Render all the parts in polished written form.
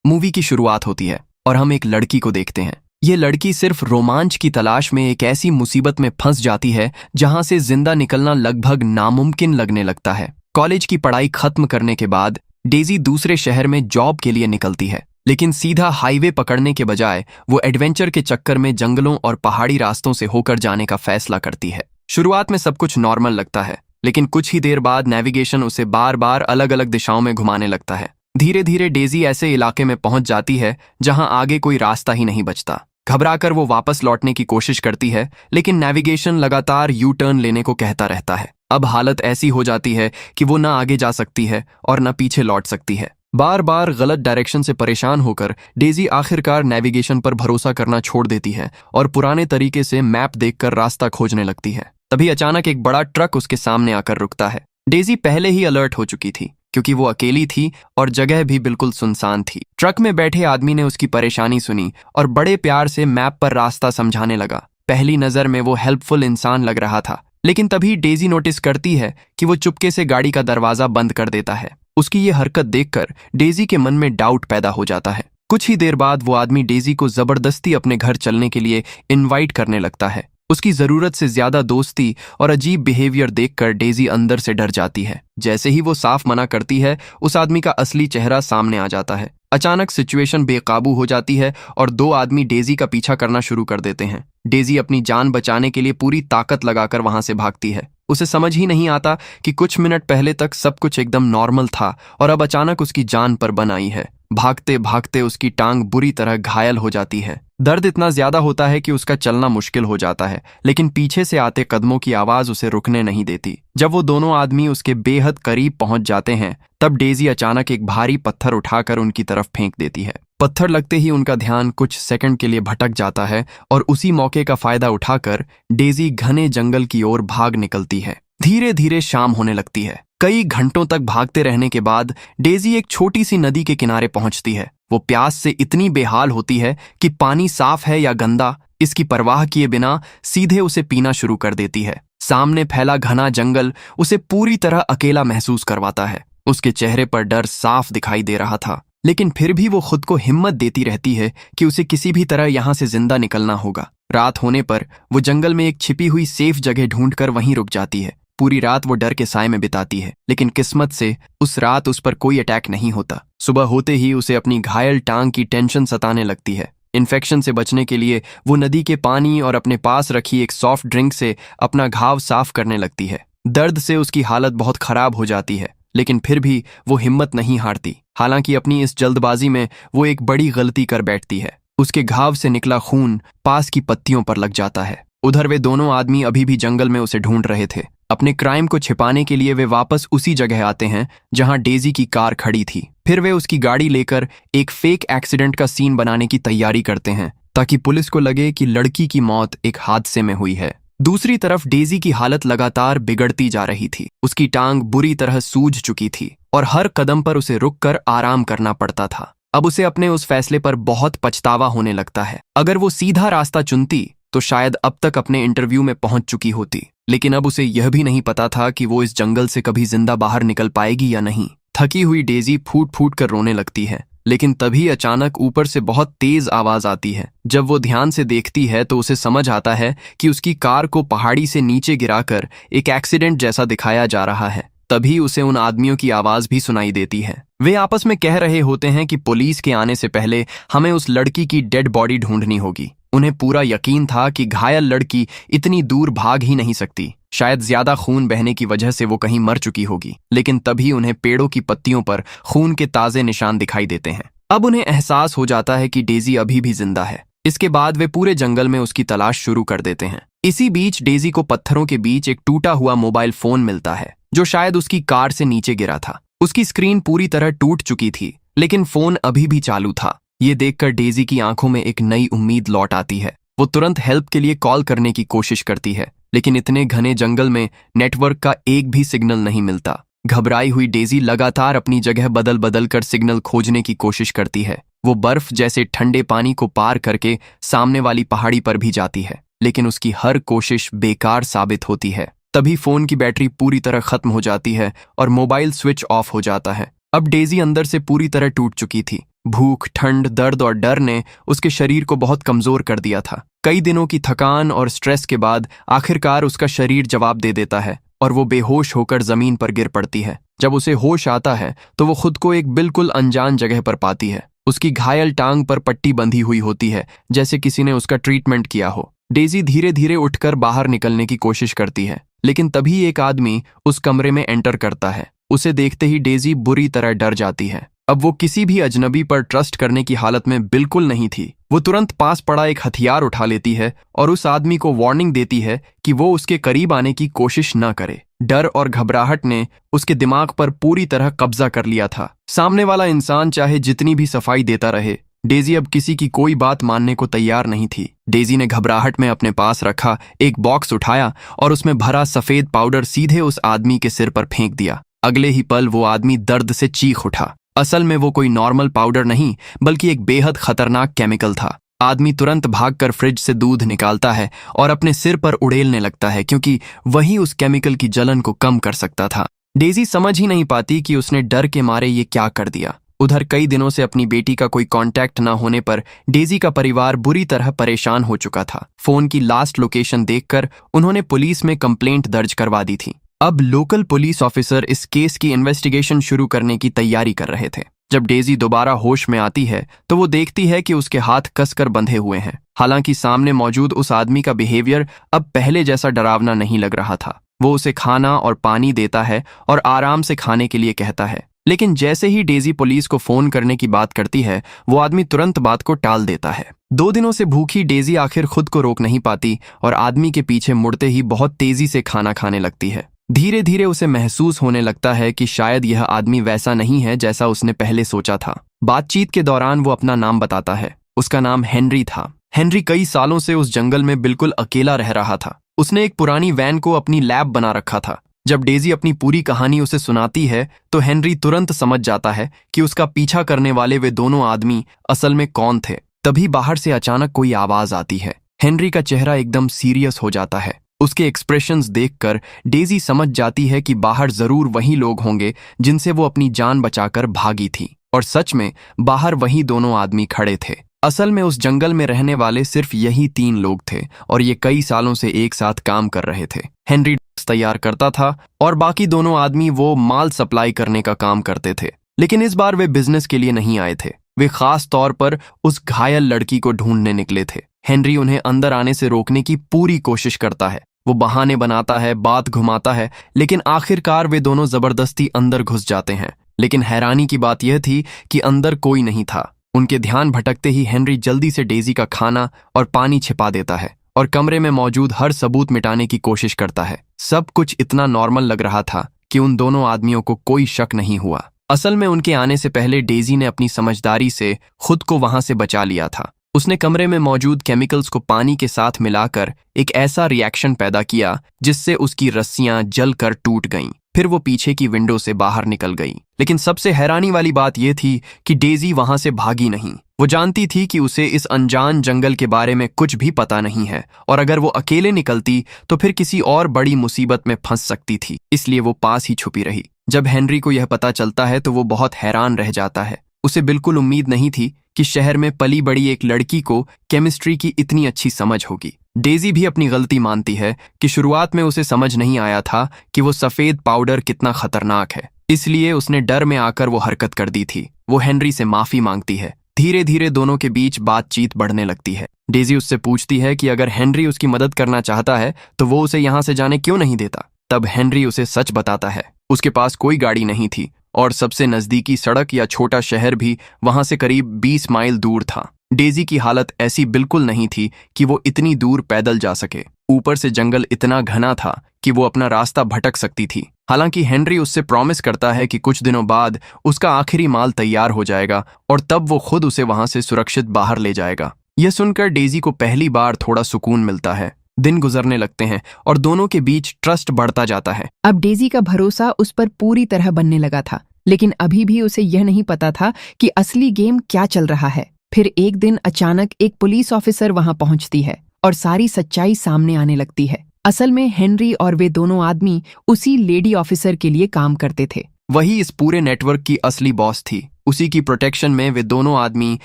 Movie की शुरुआत होती है और हम एक लड़की को देखते हैं। ये लड़की सिर्फ रोमांच की तलाश में एक ऐसी मुसीबत में फंस जाती है जहां से जिंदा निकलना लगभग नामुमकिन लगने लगता है। कॉलेज की पढ़ाई खत्म करने के बाद डेजी दूसरे शहर में जॉब के लिए निकलती है, लेकिन सीधा हाईवे पकड़ने के बजाय वो एडवेंचर के चक्कर में जंगलों और पहाड़ी रास्तों से होकर जाने का फैसला करती है। शुरुआत में सब कुछ नॉर्मल लगता है, लेकिन कुछ ही देर बाद नेविगेशन उसे बार बार अलग अलग दिशाओं में घुमाने लगता है। धीरे धीरे डेजी ऐसे इलाके में पहुंच जाती है जहां आगे कोई रास्ता ही नहीं बचता। घबराकर वो वापस लौटने की कोशिश करती है, लेकिन नेविगेशन लगातार यू टर्न लेने को कहता रहता है। अब हालत ऐसी हो जाती है कि वो ना आगे जा सकती है और ना पीछे लौट सकती है। बार बार गलत डायरेक्शन से परेशान होकर डेजी आखिरकार नेविगेशन पर भरोसा करना छोड़ देती है और पुराने तरीके से मैप देखकर रास्ता खोजने लगती है। तभी अचानक एक बड़ा ट्रक उसके सामने आकर रुकता है। डेजी पहले ही अलर्ट हो चुकी थी, क्योंकि वो अकेली थी और जगह भी बिल्कुल सुनसान थी। ट्रक में बैठे आदमी ने उसकी परेशानी सुनी और बड़े प्यार से मैप पर रास्ता समझाने लगा। पहली नजर में वो हेल्पफुल इंसान लग रहा था, लेकिन तभी डेजी नोटिस करती है कि वो चुपके से गाड़ी का दरवाजा बंद कर देता है। उसकी ये हरकत देखकर डेजी के मन में डाउट पैदा हो जाता है। कुछ ही देर बाद वो आदमी डेजी को जबरदस्ती अपने घर चलने के लिए इनवाइट करने लगता है। उसकी जरूरत से ज्यादा दोस्ती और अजीब बिहेवियर देखकर डेजी अंदर से डर जाती है। जैसे ही वो साफ मना करती है, उस आदमी का असली चेहरा सामने आ जाता है। अचानक सिचुएशन बेकाबू हो जाती है और दो आदमी डेजी का पीछा करना शुरू कर देते हैं। डेजी अपनी जान बचाने के लिए पूरी ताकत लगाकर वहां से भागती है। उसे समझ ही नहीं आता कि कुछ मिनट पहले तक सब कुछ एकदम नॉर्मल था और अब अचानक उसकी जान पर बन आई है। भागते भागते उसकी टांग बुरी तरह घायल हो जाती है। दर्द इतना ज्यादा होता है कि उसका चलना मुश्किल हो जाता है, लेकिन पीछे से आते कदमों की आवाज उसे रुकने नहीं देती। जब वो दोनों आदमी उसके बेहद करीब पहुंच जाते हैं, तब डेजी अचानक एक भारी पत्थर उठाकर उनकी तरफ फेंक देती है। पत्थर लगते ही उनका ध्यान कुछ सेकंड के लिए भटक जाता है और उसी मौके का फायदा उठाकर डेजी घने जंगल की ओर भाग निकलती है। धीरे धीरे शाम होने लगती है। कई घंटों तक भागते रहने के बाद डेजी एक छोटी सी नदी के किनारे पहुंचती है। वो प्यास से इतनी बेहाल होती है कि पानी साफ है या गंदा इसकी परवाह किए बिना सीधे उसे पीना शुरू कर देती है। सामने फैला घना जंगल उसे पूरी तरह अकेला महसूस करवाता है। उसके चेहरे पर डर साफ दिखाई दे रहा था, लेकिन फिर भी वो खुद को हिम्मत देती रहती है कि उसे किसी भी तरह यहाँ से जिंदा निकलना होगा। रात होने पर वो जंगल में एक छिपी हुई सेफ जगह ढूंढकर वहीं रुक जाती है। पूरी रात वो डर के साए में बिताती है, लेकिन किस्मत से उस रात उस पर कोई अटैक नहीं होता। सुबह होते ही उसे अपनी घायल टांग की टेंशन सताने लगती है। इन्फेक्शन से बचने के लिए वो नदी के पानी और अपने पास रखी एक सॉफ्ट ड्रिंक से अपना घाव साफ करने लगती है। दर्द से उसकी हालत बहुत खराब हो जाती है, लेकिन फिर भी वो हिम्मत नहीं हारती। हालांकि अपनी इस जल्दबाजी में वो एक बड़ी गलती कर बैठती है। उसके घाव से निकला खून पास की पत्तियों पर लग जाता है। उधर वे दोनों आदमी अभी भी जंगल में उसे ढूंढ रहे थे। अपने क्राइम को छिपाने के लिए वे वापस उसी जगह आते हैं जहां डेजी की कार खड़ी थी। फिर वे उसकी गाड़ी लेकर एक फेक एक्सीडेंट का सीन बनाने की तैयारी करते हैं, ताकि पुलिस को लगे कि लड़की की मौत एक हादसे में हुई है। दूसरी तरफ डेजी की हालत लगातार बिगड़ती जा रही थी। उसकी टांग बुरी तरह सूज चुकी थी और हर कदम पर उसे रुककर आराम करना पड़ता था। अब उसे अपने उस फैसले पर बहुत पछतावा होने लगता है। अगर वो सीधा रास्ता चुनती तो शायद अब तक अपने इंटरव्यू में पहुंच चुकी होती, लेकिन अब उसे यह भी नहीं पता था कि वो इस जंगल से कभी जिंदा बाहर निकल पाएगी या नहीं। थकी हुई डेजी फूट फूट कर रोने लगती है, लेकिन तभी अचानक ऊपर से बहुत तेज आवाज आती है। जब वो ध्यान से देखती है तो उसे समझ आता है कि उसकी कार को पहाड़ी से नीचे गिराकर एक एक्सीडेंट जैसा दिखाया जा रहा है। तभी उसे उन आदमियों की आवाज भी सुनाई देती है। वे आपस में कह रहे होते हैं कि पुलिस के आने से पहले हमें उस लड़की की डेड बॉडी ढूंढनी होगी। उन्हें पूरा यकीन था कि घायल लड़की इतनी दूर भाग ही नहीं सकती। शायद ज्यादा खून बहने की वजह से वो कहीं मर चुकी होगी, लेकिन तभी उन्हें पेड़ों की पत्तियों पर खून के ताजे निशान दिखाई देते हैं। अब उन्हें एहसास हो जाता है कि डेजी अभी भी जिंदा है। इसके बाद वे पूरे जंगल में उसकी तलाश शुरू कर देते हैं। इसी बीच डेजी को पत्थरों के बीच एक टूटा हुआ मोबाइल फोन मिलता है, जो शायद उसकी कार से नीचे गिरा था। उसकी स्क्रीन पूरी तरह टूट चुकी थी, लेकिन फोन अभी भी चालू था। ये देखकर डेजी की आंखों में एक नई उम्मीद लौट आती है। वो तुरंत हेल्प के लिए कॉल करने की कोशिश करती है, लेकिन इतने घने जंगल में नेटवर्क का एक भी सिग्नल नहीं मिलता। घबराई हुई डेजी लगातार अपनी जगह बदल बदल कर सिग्नल खोजने की कोशिश करती है। वो बर्फ जैसे ठंडे पानी को पार करके सामने वाली पहाड़ी पर भी जाती है, लेकिन उसकी हर कोशिश बेकार साबित होती है। तभी फोन की बैटरी पूरी तरह खत्म हो जाती है और मोबाइल स्विच ऑफ हो जाता है। अब डेजी अंदर से पूरी तरह टूट चुकी थी। भूख, ठंड, दर्द और डर ने उसके शरीर को बहुत कमजोर कर दिया था। कई दिनों की थकान और स्ट्रेस के बाद आखिरकार उसका शरीर जवाब दे देता है और वो बेहोश होकर जमीन पर गिर पड़ती है। जब उसे होश आता है तो वो खुद को एक बिल्कुल अनजान जगह पर पाती है। उसकी घायल टांग पर पट्टी बंधी हुई होती है, जैसे किसी ने उसका ट्रीटमेंट किया हो। डेजी धीरे धीरे उठकर बाहर निकलने की कोशिश करती है, लेकिन तभी एक आदमी उस कमरे में एंटर करता है। उसे देखते ही डेजी बुरी तरह डर जाती है। अब वो किसी भी अजनबी पर ट्रस्ट करने की हालत में बिल्कुल नहीं थी। वो तुरंत पास पड़ा एक हथियार उठा लेती है और उस आदमी को वार्निंग देती है कि वो उसके करीब आने की कोशिश न करे। डर और घबराहट ने उसके दिमाग पर पूरी तरह कब्जा कर लिया था। सामने वाला इंसान चाहे जितनी भी सफाई देता रहे, डेजी अब किसी की कोई बात मानने को तैयार नहीं थी। डेजी ने घबराहट में अपने पास रखा एक बॉक्स उठाया और उसमें भरा सफेद पाउडर सीधे उस आदमी के सिर पर फेंक दिया। अगले ही पल वो आदमी दर्द से चीख उठा। असल में वो कोई नॉर्मल पाउडर नहीं, बल्कि एक बेहद खतरनाक केमिकल था। आदमी तुरंत भागकर फ्रिज से दूध निकालता है और अपने सिर पर उड़ेलने लगता है, क्योंकि वही उस केमिकल की जलन को कम कर सकता था। डेजी समझ ही नहीं पाती कि उसने डर के मारे ये क्या कर दिया। उधर कई दिनों से अपनी बेटी का कोई कांटेक्ट न होने पर डेजी का परिवार बुरी तरह परेशान हो चुका था। फोन की लास्ट लोकेशन देखकर उन्होंने पुलिस में कंप्लेंट दर्ज करवा दी थी। अब लोकल पुलिस ऑफिसर इस केस की इन्वेस्टिगेशन शुरू करने की तैयारी कर रहे थे। जब डेजी दोबारा होश में आती है तो वो देखती है कि उसके हाथ कसकर बंधे हुए हैं। हालांकि सामने मौजूद उस आदमी का बिहेवियर अब पहले जैसा डरावना नहीं लग रहा था। वो उसे खाना और पानी देता है और आराम से खाने के लिए कहता है, लेकिन जैसे ही डेजी पुलिस को फोन करने की बात करती है, वो आदमी तुरंत बात को टाल देता है। 2 दिनों से भूखी डेजी आखिर खुद को रोक नहीं पाती और आदमी के पीछे मुड़ते ही बहुत तेजी से खाना खाने लगती है। धीरे धीरे उसे महसूस होने लगता है कि शायद यह आदमी वैसा नहीं है जैसा उसने पहले सोचा था। बातचीत के दौरान वो अपना नाम बताता है। उसका नाम हेनरी था। हेनरी कई सालों से उस जंगल में बिल्कुल अकेला रह रहा था। उसने एक पुरानी वैन को अपनी लैब बना रखा था। जब डेजी अपनी पूरी कहानी उसे सुनाती है तो हेनरी तुरंत समझ जाता है कि उसका पीछा करने वाले वे दोनों आदमी असल में कौन थे। तभी बाहर से अचानक कोई आवाज आती है। हेनरी का चेहरा एकदम सीरियस हो जाता है। उसके एक्सप्रेशंस देखकर डेजी समझ जाती है कि बाहर जरूर वही लोग होंगे जिनसे वो अपनी जान बचाकर भागी थी। और सच में बाहर वही दोनों आदमी खड़े थे। असल में उस जंगल में रहने वाले सिर्फ यही 3 लोग थे और ये कई सालों से एक साथ काम कर रहे थे। हेनरी तैयार करता था और बाकी दोनों आदमी वो माल सप्लाई करने का काम करते थे। लेकिन इस बार वे बिजनेस के लिए नहीं आए थे। वे खास तौर पर उस घायल लड़की को ढूंढने निकले थे। हेनरी उन्हें अंदर आने से रोकने की पूरी कोशिश करता है। वो बहाने बनाता है, बात घुमाता है, लेकिन आखिरकार वे दोनों जबरदस्ती अंदर घुस जाते हैं। लेकिन हैरानी की बात यह थी कि अंदर कोई नहीं था। उनके ध्यान भटकते ही हेनरी जल्दी से डेजी का खाना और पानी छिपा देता है और कमरे में मौजूद हर सबूत मिटाने की कोशिश करता है। सब कुछ इतना नॉर्मल लग रहा था कि उन दोनों आदमियों को कोई शक नहीं हुआ। असल में उनके आने से पहले डेजी ने अपनी समझदारी से खुद को वहां से बचा लिया था। उसने कमरे में मौजूद केमिकल्स को पानी के साथ मिलाकर एक ऐसा रिएक्शन पैदा किया जिससे उसकी रस्सियां जलकर टूट गईं। फिर वो पीछे की विंडो से बाहर निकल गई। लेकिन सबसे हैरानी वाली बात यह थी कि डेजी वहां से भागी नहीं। वो जानती थी कि उसे इस अनजान जंगल के बारे में कुछ भी पता नहीं है और अगर वो अकेले निकलती तो फिर किसी और बड़ी मुसीबत में फंस सकती थी। इसलिए वो पास ही छुपी रही। जब हेनरी को यह पता चलता है तो वो बहुत हैरान रह जाता है। उसे बिल्कुल उम्मीद नहीं थी कि शहर में पली बड़ी एक लड़की को केमिस्ट्री की इतनी अच्छी समझ होगी। डेजी भी अपनी गलती मानती है कि शुरुआत में उसे समझ नहीं आया था कि वो सफेद पाउडर कितना खतरनाक है, इसलिए उसने डर में आकर वो हरकत कर दी थी। वो हेनरी से माफी मांगती है। धीरे धीरे दोनों के बीच बातचीत बढ़ने लगती है। डेजी उससे पूछती है कि अगर हेनरी उसकी मदद करना चाहता है तो वो उसे यहाँ से जाने क्यों नहीं देता। तब हेनरी उसे सच बताता है। उसके पास कोई गाड़ी नहीं थी और सबसे नजदीकी सड़क या छोटा शहर भी वहां से करीब 20 माइल दूर था। डेजी की हालत ऐसी बिल्कुल नहीं थी कि वो इतनी दूर पैदल जा सके। ऊपर से जंगल इतना घना था कि वो अपना रास्ता भटक सकती थी। हालांकि हेनरी उससे प्रॉमिस करता है कि कुछ दिनों बाद उसका आखिरी माल तैयार हो जाएगा और तब वो खुद उसे वहां से सुरक्षित बाहर ले जाएगा। यह सुनकर डेजी को पहली बार थोड़ा सुकून मिलता है। दिन गुजरने लगते हैं और दोनों के बीच ट्रस्ट बढ़ता जाता है। अब डेजी का भरोसा उस पर पूरी तरह बनने लगा था, लेकिन अभी भी उसे यह नहीं पता था कि असली गेम क्या चल रहा है। फिर एक दिन अचानक एक पुलिस ऑफिसर वहां पहुंचती है और सारी सच्चाई सामने आने लगती है। असल में हेनरी और वे दोनों आदमी उसी लेडी ऑफिसर के लिए काम करते थे। वही इस पूरे नेटवर्क की असली बॉस थी। उसी की प्रोटेक्शन में वे दोनों आदमी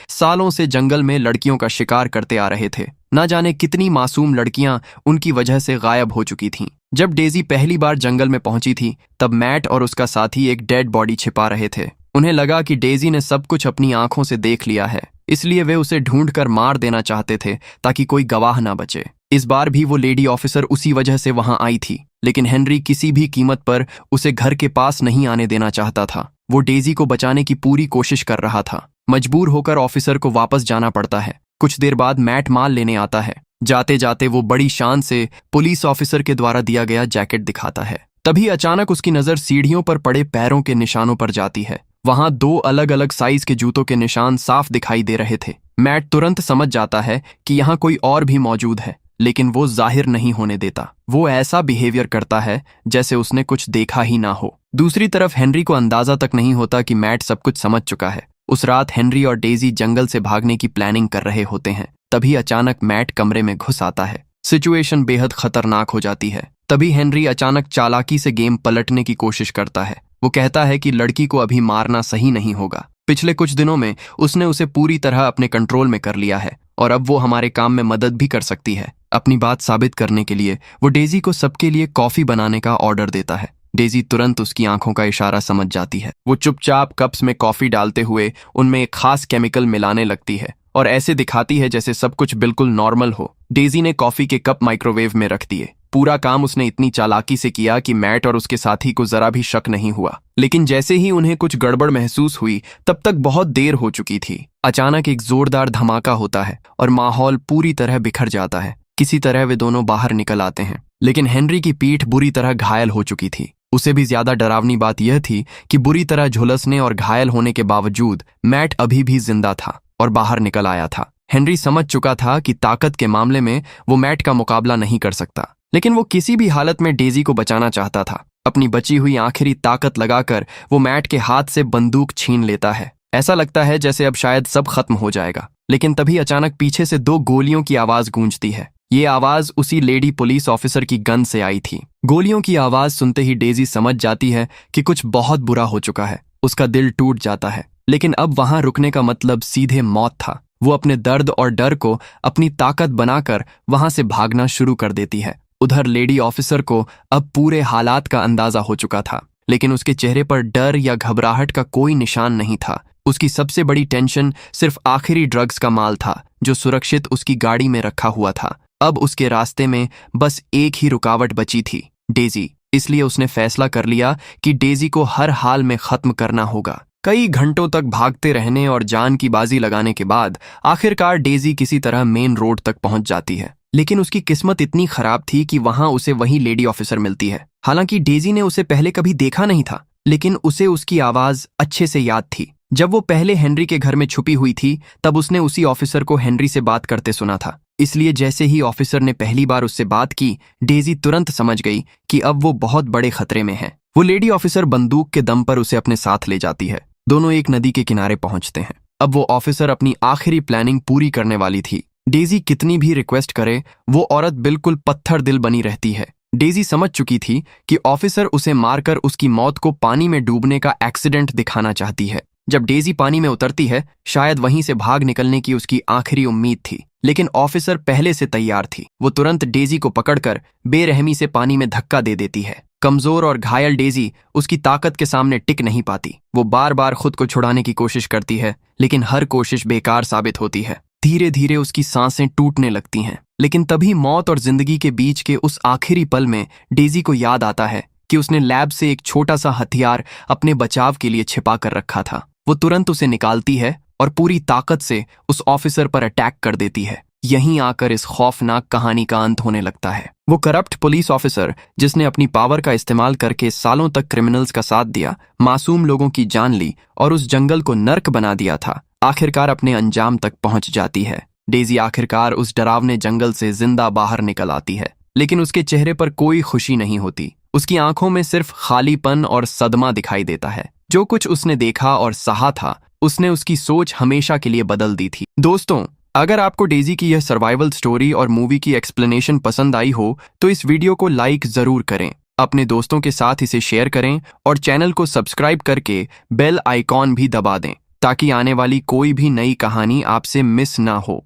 सालों से जंगल में लड़कियों का शिकार करते आ रहे थे। ना जाने कितनी मासूम लड़कियां उनकी वजह से गायब हो चुकी थीं। जब डेजी पहली बार जंगल में पहुंची थी तब मैट और उसका साथी एक डेड बॉडी छिपा रहे थे। उन्हें लगा कि डेजी ने सब कुछ अपनी आंखों से देख लिया है, इसलिए वे उसे ढूंढकर मार देना चाहते थे ताकि कोई गवाह ना बचे। इस बार भी वो लेडी ऑफिसर उसी वजह से वहां आई थी, लेकिन हेनरी किसी भी कीमत पर उसे घर के पास नहीं आने देना चाहता था। वो डेजी को बचाने की पूरी कोशिश कर रहा था। मजबूर होकर ऑफिसर को वापस जाना पड़ता है। कुछ देर बाद मैट माल लेने आता है। जाते जाते वो बड़ी शान से पुलिस ऑफिसर के द्वारा दिया गया जैकेट दिखाता है। तभी अचानक उसकी नजर सीढ़ियों पर पड़े पैरों के निशानों पर जाती है। वहां 2 अलग अलग साइज के जूतों के निशान साफ दिखाई दे रहे थे। मैट तुरंत समझ जाता है कि यहाँ कोई और भी मौजूद है, लेकिन वो जाहिर नहीं होने देता। वो ऐसा बिहेवियर करता है जैसे उसने कुछ देखा ही ना हो। दूसरी तरफ हेनरी को अंदाजा तक नहीं होता कि मैट सब कुछ समझ चुका है। उस रात हेनरी और डेजी जंगल से भागने की प्लानिंग कर रहे होते हैं। तभी अचानक मैट कमरे में घुस आता है। सिचुएशन बेहद खतरनाक हो जाती है। तभी हेनरी अचानक चालाकी से गेम पलटने की कोशिश करता है। वो कहता है कि लड़की को अभी मारना सही नहीं होगा। पिछले कुछ दिनों में उसने उसे पूरी तरह अपने कंट्रोल में कर लिया है और अब वो हमारे काम में मदद भी कर सकती है। अपनी बात साबित करने के लिए वो डेजी को सबके लिए कॉफी बनाने का ऑर्डर देता है। डेजी तुरंत उसकी आंखों का इशारा समझ जाती है। वो चुपचाप कप्स में कॉफी डालते हुए उनमें एक खास केमिकल मिलाने लगती है और ऐसे दिखाती है जैसे सब कुछ बिल्कुल नॉर्मल हो। डेजी ने कॉफी के कप माइक्रोवेव में रख दिए। पूरा काम उसने इतनी चालाकी से किया कि मैट और उसके साथी को जरा भी शक नहीं हुआ। लेकिन जैसे ही उन्हें कुछ गड़बड़ महसूस हुई तब तक बहुत देर हो चुकी थी। अचानक एक जोरदार धमाका होता है और माहौल पूरी तरह बिखर जाता है। किसी तरह वे दोनों बाहर निकल आते हैं, लेकिन हेनरी की पीठ बुरी तरह घायल हो चुकी थी। उसे भी ज्यादा डरावनी बात यह थी कि बुरी तरह झुलसने और घायल होने के बावजूद मैट अभी भी जिंदा था और बाहर निकल आया था। हेनरी समझ चुका था कि ताकत के मामले में वो मैट का मुकाबला नहीं कर सकता, लेकिन वो किसी भी हालत में डेजी को बचाना चाहता था। अपनी बची हुई आखिरी ताकत लगाकर वो मैट के हाथ से बंदूक छीन लेता है। ऐसा लगता है जैसे अब शायद सब खत्म हो जाएगा, लेकिन तभी अचानक पीछे से 2 गोलियों की आवाज गूंजती है। ये आवाज उसी लेडी पुलिस ऑफिसर की गन से आई थी। गोलियों की आवाज सुनते ही डेजी समझ जाती है कि कुछ बहुत बुरा हो चुका है। उसका दिल टूट जाता है, लेकिन अब वहां रुकने का मतलब सीधे मौत था। वो अपने दर्द और डर को अपनी ताकत बनाकर वहां से भागना शुरू कर देती है। उधर लेडी ऑफिसर को अब पूरे हालात का अंदाजा हो चुका था, लेकिन उसके चेहरे पर डर या घबराहट का कोई निशान नहीं था। उसकी सबसे बड़ी टेंशन सिर्फ आखिरी ड्रग्स का माल था जो सुरक्षित उसकी गाड़ी में रखा हुआ था। अब उसके रास्ते में बस एक ही रुकावट बची थी, डेजी। इसलिए उसने फैसला कर लिया कि डेजी को हर हाल में खत्म करना होगा। कई घंटों तक भागते रहने और जान की बाजी लगाने के बाद आखिरकार डेजी किसी तरह मेन रोड तक पहुंच जाती है। लेकिन उसकी किस्मत इतनी खराब थी कि वहां उसे वही लेडी ऑफिसर मिलती है। हालांकि डेजी ने उसे पहले कभी देखा नहीं था, लेकिन उसे उसकी आवाज अच्छे से याद थी। जब वो पहले हेनरी के घर में छुपी हुई थी तब उसने उसी ऑफिसर को हेनरी से बात करते सुना था। इसलिए जैसे ही ऑफिसर ने पहली बार उससे बात की, डेजी तुरंत समझ गई कि अब वो बहुत बड़े खतरे में है। वो लेडी ऑफिसर बंदूक के दम पर उसे अपने साथ ले जाती है। दोनों एक नदी के किनारे पहुंचते हैं। अब वो ऑफिसर अपनी आखिरी प्लानिंग पूरी करने वाली थी। डेजी कितनी भी रिक्वेस्ट करे, वो औरत बिल्कुल पत्थर दिल बनी रहती है। डेजी समझ चुकी थी कि ऑफिसर उसे मारकर उसकी मौत को पानी में डूबने का एक्सीडेंट दिखाना चाहती है। जब डेजी पानी में उतरती है, शायद वहीं से भाग निकलने की उसकी आखिरी उम्मीद थी, लेकिन ऑफिसर पहले से तैयार थी। वो तुरंत डेजी को पकड़कर बेरहमी से पानी में धक्का दे देती है। कमजोर और घायल डेजी उसकी ताकत के सामने टिक नहीं पाती। वो बार बार खुद को छुड़ाने की कोशिश करती है, लेकिन हर कोशिश बेकार साबित होती है। धीरे धीरे उसकी सांसें टूटने लगती हैं। लेकिन तभी मौत और जिंदगी के बीच के उस आखिरी पल में डेजी को याद आता है कि उसने लैब से एक छोटा सा हथियार अपने बचाव के लिए छिपा कर रखा था। वो तुरंत उसे निकालती है और पूरी ताकत से उस ऑफिसर पर अटैक कर देती है। यहीं आकर इस खौफनाक कहानी का अंत होने लगता है। वो करप्ट पुलिस ऑफिसर जिसने अपनी पावर का इस्तेमाल करके सालों तक क्रिमिनल्स का साथ दिया, मासूम लोगों की जान ली और उस जंगल को नर्क बना दिया था, आखिरकार अपने अंजाम तक पहुंच जाती है। डेजी आखिरकार उस डरावने जंगल से जिंदा बाहर निकल आती है, लेकिन उसके चेहरे पर कोई खुशी नहीं होती। उसकी आंखों में सिर्फ खालीपन और सदमा दिखाई देता है। जो कुछ उसने देखा और सहा था, उसने उसकी सोच हमेशा के लिए बदल दी थी। दोस्तों, अगर आपको डेजी की यह सर्वाइवल स्टोरी और मूवी की एक्सप्लेनेशन पसंद आई हो तो इस वीडियो को लाइक जरूर करें, अपने दोस्तों के साथ इसे शेयर करें और चैनल को सब्सक्राइब करके बेल आइकॉन भी दबा दें ताकि आने वाली कोई भी नई कहानी आपसे मिस ना हो।